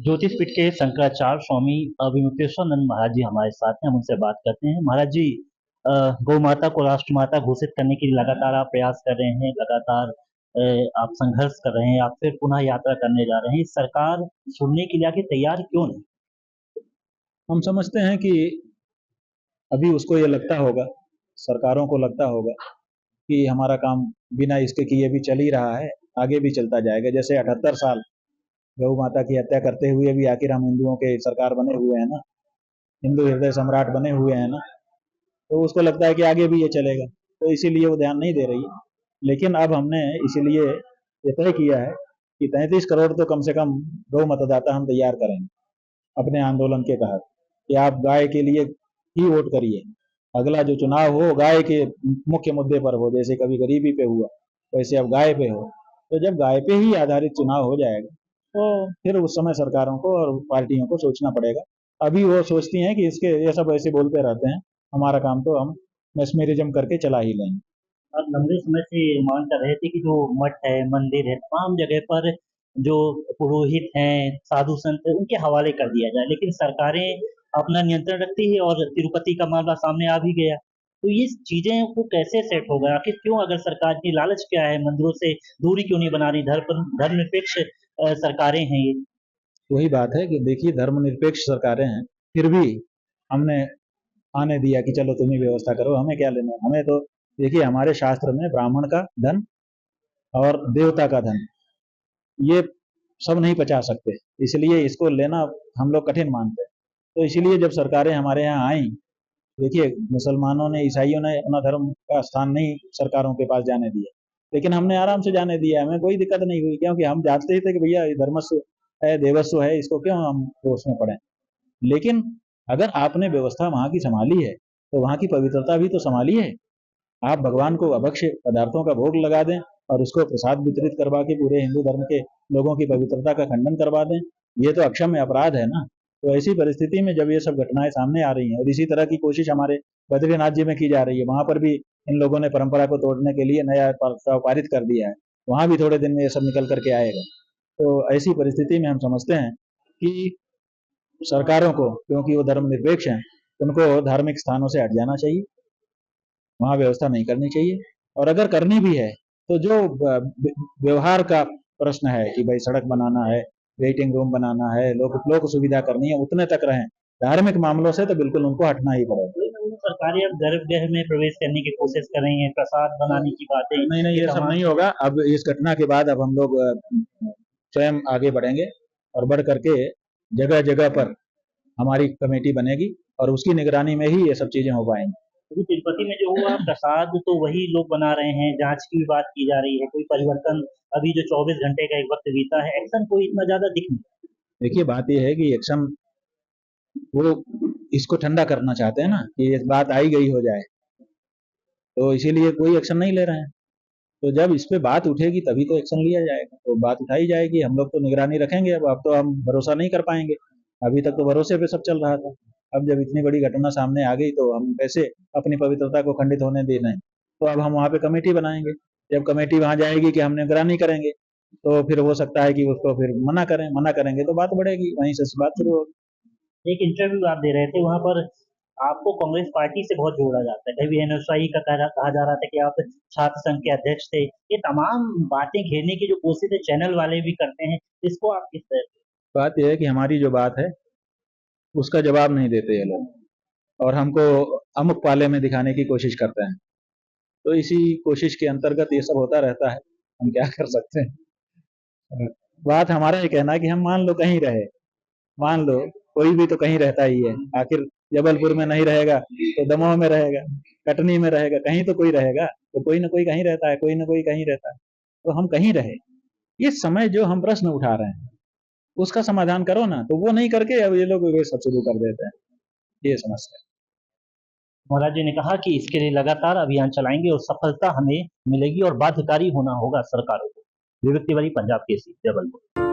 ज्योतिष पीठ के शंकराचार्य स्वामी विमुक्तेश्वरानंद महाराज जी हमारे साथ हैं। हम उनसे बात करते हैं। महाराज जी, गौ माता को राष्ट्रमाता घोषित करने के लिए लगातार आप प्रयास कर रहे हैं, लगातार आप संघर्ष कर रहे हैं, आप फिर पुनः यात्रा करने जा रहे हैं। सरकार सुनने के लिए आगे तैयार क्यों नहीं? हम समझते हैं कि अभी उसको ये लगता होगा, सरकारों को लगता होगा कि हमारा काम बिना इसके किए भी चल ही रहा है, आगे भी चलता जाएगा। जैसे 78 साल गौ माता की हत्या करते हुए भी आखिर हम हिंदुओं के सरकार बने हुए हैं ना, हिंदू हृदय सम्राट बने हुए हैं ना, तो उसको लगता है कि आगे भी ये चलेगा, तो इसीलिए वो ध्यान नहीं दे रही है। लेकिन अब हमने इसीलिए ये तय किया है कि 33 करोड़ तो कम से कम गौ मतदाता हम तैयार करेंगे अपने आंदोलन के तहत, कि आप गाय के लिए ही वोट करिए। अगला जो चुनाव हो गाय के मुख्य मुद्दे पर हो, जैसे कभी गरीबी पे हुआ वैसे अब गाय पे हो। तो जब गाय पे ही आधारित चुनाव हो जाएगा तो फिर उस समय सरकारों को और पार्टियों को सोचना पड़ेगा। अभी वो सोचती हैं कि इसके ये सब ऐसे बोलते रहते हैं, हमारा काम तो हम मैस्मेरिज्म करके चला ही लेंगे। आप लंबे समय से मांग कर रहे थे कि जो मठ है, मंदिर है, तमाम जगह पर जो पुरोहित हैं, साधु संत हैं, उनके हवाले कर दिया जाए, लेकिन सरकारें अपना नियंत्रण रखती है और तिरुपति का मामला सामने आ भी गया। तो ये चीजें को कैसे सेट होगा? आखिर क्यों, अगर सरकार की लालच क्या है, मंदिरों से दूरी क्यों नहीं बना रही? धर्मनिरपेक्ष सरकारें हैं ये। वही बात है कि देखिए, धर्मनिरपेक्ष सरकारें हैं, फिर भी हमने आने दिया कि चलो तुम ही व्यवस्था करो, हमें क्या लेना। हमें तो देखिए, हमारे शास्त्र में ब्राह्मण का धन और देवता का धन ये सब नहीं पचा सकते, इसलिए इसको लेना हम लोग कठिन मानते हैं। तो इसीलिए जब सरकारें हमारे यहाँ आई, देखिए मुसलमानों ने, ईसाइयों ने अपना धर्म का स्थान नहीं सरकारों के पास जाने दिया, लेकिन हमने आराम से जाने दिया, हमें कोई दिक्कत नहीं हुई, क्योंकि हम जानते ही थे कि भैया ये धर्मस्व है, देवस्व है, इसको क्यों हम उसमें पढ़ें। लेकिन अगर आपने व्यवस्था वहां की संभाली है तो वहां की पवित्रता भी तो संभाली है। आप भगवान को अभक्ष्य पदार्थों का भोग लगा दें और उसको प्रसाद वितरित करवा के पूरे हिंदू धर्म के लोगों की पवित्रता का खंडन करवा दें, ये तो अक्षम्य अपराध है ना। तो ऐसी परिस्थिति में जब ये सब घटनाएं सामने आ रही हैं, और इसी तरह की कोशिश हमारे बद्रीनाथ जी में की जा रही है, वहां पर भी इन लोगों ने परंपरा को तोड़ने के लिए नया प्रस्ताव पारित कर दिया है, वहां भी थोड़े दिन में ये सब निकल करके आएगा। तो ऐसी परिस्थिति में हम समझते हैं कि सरकारों को, क्योंकि वो धर्मनिरपेक्ष हैं, उनको धार्मिक स्थानों से हट जाना चाहिए, वहां व्यवस्था नहीं करनी चाहिए। और अगर करनी भी है तो जो व्यवहार का प्रश्न है कि भाई सड़क बनाना है, वेटिंग रूम बनाना है, लोग सुविधा करनी है, उतने तक रहें। धार्मिक मामलों से तो बिल्कुल उनको हटना ही पड़ेगा। सरकारें अब गर्भगृह में प्रवेश करने की कोशिश कर रही हैं, प्रसाद बनाने की बातें, नहीं नहीं, ये सब नहीं होगा। अब इस घटना के बाद अब हम लोग स्वयं आगे बढ़ेंगे और बढ़ करके जगह जगह पर हमारी कमेटी बनेगी और उसकी निगरानी में ही ये सब चीजें हो पाएंगी। क्योंकि तिरुपति में जो हुआ प्रसाद तो वही लोग बना रहे हैं, जांच की भी बात की जा रही है, कोई परिवर्तन अभी जो 24 घंटे का एक वक्त बीता है, एक्शन कोई इतना ज्यादा दिख नहीं। देखिए, बात यह है कि एक्शन वो इसको ठंडा करना चाहते हैं ना, कि ये बात आई गई हो जाए, तो इसीलिए कोई एक्शन नहीं ले रहे हैं। तो जब इस पे बात उठेगी तभी तो एक्शन लिया जाएगा, तो बात उठाई जाएगी। हम लोग तो निगरानी रखेंगे। अब तो हम भरोसा नहीं कर पाएंगे, अभी तक तो भरोसे पे सब चल रहा था। अब जब इतनी बड़ी घटना सामने आ गई तो हम कैसे अपनी पवित्रता को खंडित होने दे रहे हैं। तो अब हम वहां पे कमेटी बनाएंगे। जब कमेटी वहां जाएगी कि हम निगरानी करेंगे, तो फिर हो सकता है कि उसको फिर मना करेंगे तो बात बढ़ेगी, वहीं से बात शुरू होगी। एक इंटरव्यू आप दे रहे थे, वहां पर आपको कांग्रेस पार्टी से बहुत जोड़ा जाता है, कभी एनएसआई का कहा जा रहा था कि आप छात्र संघ के अध्यक्ष थे। ये तमाम बातें घेरने की जो कोशिश है चैनल वाले भी करते हैं, इसको आप किस तरह? बात यह है कि हमारी जो बात है उसका जवाब नहीं देते ये लोग, और हमको अमुक पाले में दिखाने की कोशिश करते हैं। तो इसी कोशिश के अंतर्गत ये सब होता रहता है, हम क्या कर सकते हैं। बात हमारा ये कहना है कि हम मान लो कहीं रहे, मान लो कोई भी तो कहीं रहता ही है। आखिर जबलपुर में नहीं रहेगा तो दमोह में रहेगा, कटनी में रहेगा, कहीं तो कोई रहेगा। तो कोई ना कोई कहीं रहता है, कोई ना कोई कहीं रहता है, तो हम कहीं रहे। इस समय जो हम प्रश्न उठा रहे हैं उसका समाधान करो ना, तो वो नहीं करके अब ये लोग ये सब शुरू कर देते हैं। ये समस्या है। महाराज जी ने कहा कि इसके लिए लगातार अभियान चलाएंगे और सफलता हमें मिलेगी और बाध्यकारी होना होगा सरकारों को। विवेक तिवारी, पंजाब केसरी, जबलपुर।